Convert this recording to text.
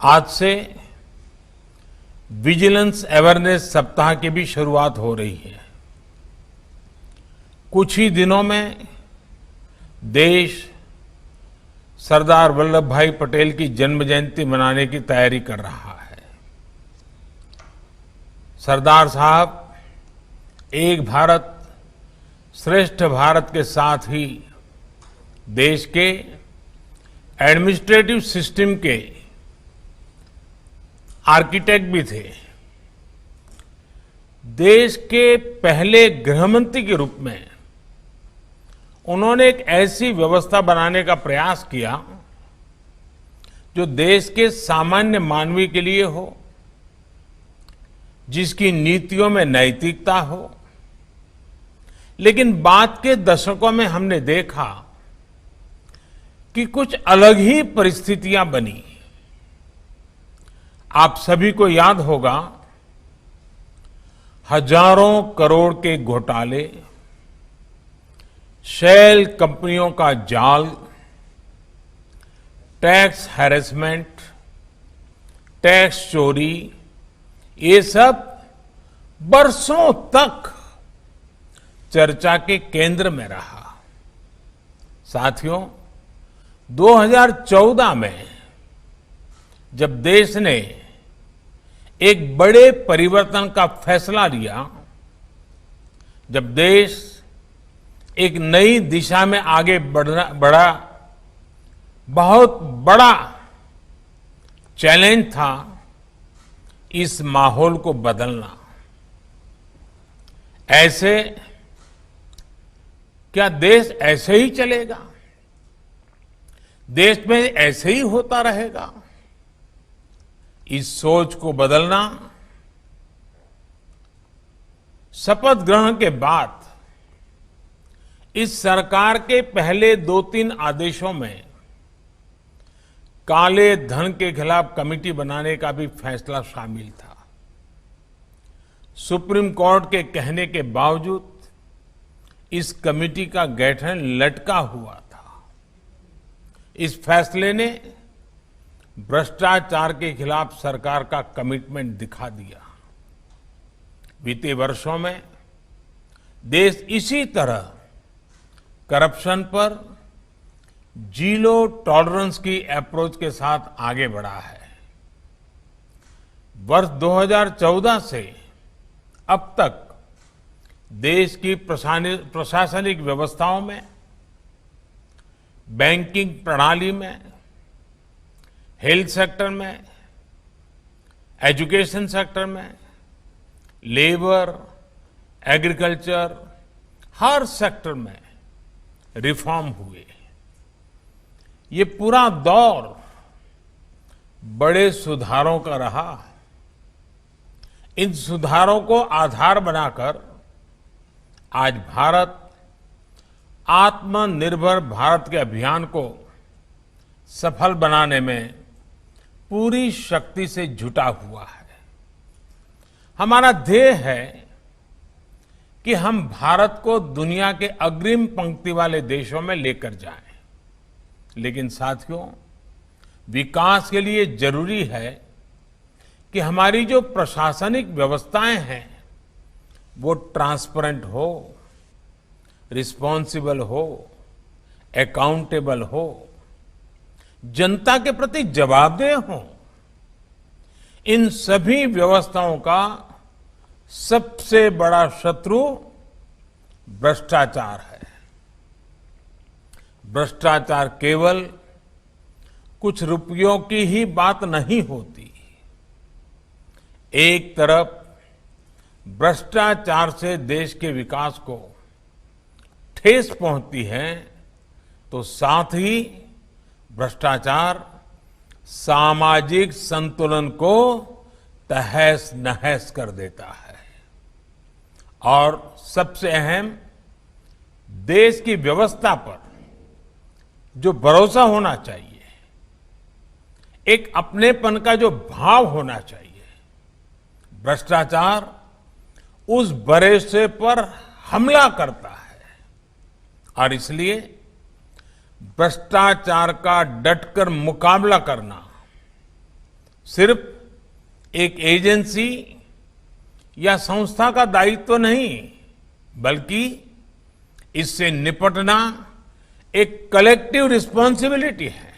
आज से vigilance awareness सप्ताह की भी शुरुआत हो रही है। कुछ ही दिनों में देश सरदार वल्लभ भाई पटेल की जन्म जयंती मनाने की तैयारी कर रहा है। सरदार साहब एक भारत श्रेष्ठ भारत के साथ ही देश के एडमिनिस्ट्रेटिव सिस्टम के आर्किटेक्ट भी थे। देश के पहले गृहमंत्री के रूप में उन्होंने एक ऐसी व्यवस्था बनाने का प्रयास किया जो देश के सामान्य मानवी के लिए हो, जिसकी नीतियों में नैतिकता हो। लेकिन बाद के दशकों में हमने देखा कि कुछ अलग ही परिस्थितियां बनी। आप सभी को याद होगा, हजारों करोड़ के घोटाले, शेल कंपनियों का जाल, टैक्स हैरेसमेंट, टैक्स चोरी, ये सब बरसों तक चर्चा के केंद्र में रहा। साथियों, 2014 में जब देश ने एक बड़े परिवर्तन का फैसला लिया, जब देश एक नई दिशा में आगे बढ़ा, बहुत बड़ा चैलेंज था इस माहौल को बदलना। ऐसे क्या देश ऐसे ही चलेगा? देश में ऐसे ही होता रहेगा? इस सोच को बदलना शपथ ग्रहण के बाद इस सरकार के पहले 2-3 आदेशों में काले धन के खिलाफ कमेटी बनाने का भी फैसला शामिल था। सुप्रीम कोर्ट के कहने के बावजूद इस कमेटी का गठन लटका हुआ था। इस फैसले ने भ्रष्टाचार के खिलाफ सरकार का कमिटमेंट दिखा दिया। बीते वर्षों में देश इसी तरह करप्शन पर जीरो टॉलरेंस की अप्रोच के साथ आगे बढ़ा है। वर्ष 2014 से अब तक देश की प्रशासनिक व्यवस्थाओं में, बैंकिंग प्रणाली में, हेल्थ सेक्टर में, एजुकेशन सेक्टर में, लेबर, एग्रीकल्चर, हर सेक्टर में रिफॉर्म हुए। ये पूरा दौर बड़े सुधारों का रहा। इन सुधारों को आधार बनाकर आज भारत आत्मनिर्भर भारत के अभियान को सफल बनाने में पूरी शक्ति से जुटा हुआ है। हमारा ध्येय है कि हम भारत को दुनिया के अग्रिम पंक्ति वाले देशों में लेकर जाएं। लेकिन साथियों, विकास के लिए जरूरी है कि हमारी जो प्रशासनिक व्यवस्थाएं हैं वो ट्रांसपेरेंट हो, रिस्पॉन्सिबल हो, अकाउंटेबल हो, जनता के प्रति जवाबदेह हो। इन सभी व्यवस्थाओं का सबसे बड़ा शत्रु भ्रष्टाचार है। भ्रष्टाचार केवल कुछ रुपयों की ही बात नहीं होती। एक तरफ भ्रष्टाचार से देश के विकास को ठेस पहुंचती है, तो साथ ही भ्रष्टाचार सामाजिक संतुलन को तहस नहस कर देता है। और सबसे अहम, देश की व्यवस्था पर जो भरोसा होना चाहिए, एक अपनेपन का जो भाव होना चाहिए, भ्रष्टाचार उस भरोसे पर हमला करता है। और इसलिए भ्रष्टाचार का डटकर मुकाबला करना सिर्फ एक एजेंसी या संस्था का दायित्व नहीं, बल्कि इससे निपटना एक कलेक्टिव रिस्पॉन्सिबिलिटी है।